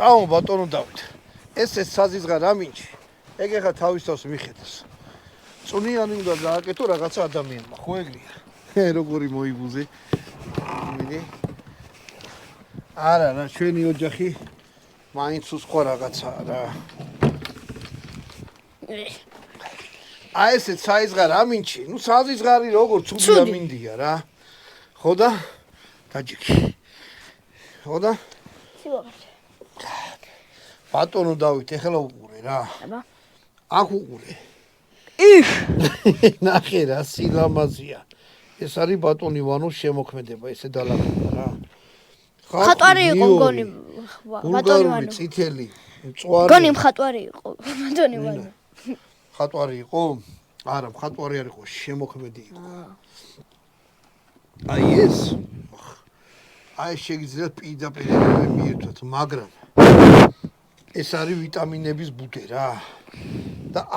წავა ბატონო დავით. ეს საზიზღა რამინჩი. ეგ ახლა თავის თავს მიხედავს. წუნიანი უნდა გააკეთო რაღაცა ადამიანმა, ხო ეგრეა? როგორი მოიბუზე. მიდი. არა, რა ჩვენი ოჯახი მაინც უსხვა რაღაცაა რა. აი ესე საიზღარ ამინჩი, ნუ საზიზღარი როგორ ცუდი ამინდია რა. ხო და დაჯიქი. ხო და? სიუღერთ. ბატონო დავით, ეხლა უყურე რა. აბა. აქ უყურე. იქ. ნახე რა სილამაზია. ეს არის ბატონი ვანოს შემოქმედება, ესე დალაგება რა. ხატვარი იყო გონი ბატონი ვანო. წითელი, მწვარი. გონი მხატვარი იყო ბატონი ვანო. ხატვარი იყო? არა, მხატვარი არ იყო, შემოქმედი იყო. აი ეს. აი შეიძლება პირდაპირ მიერთვათ, მაგრამ ეს არის ვიტამინების ბუდე რა. და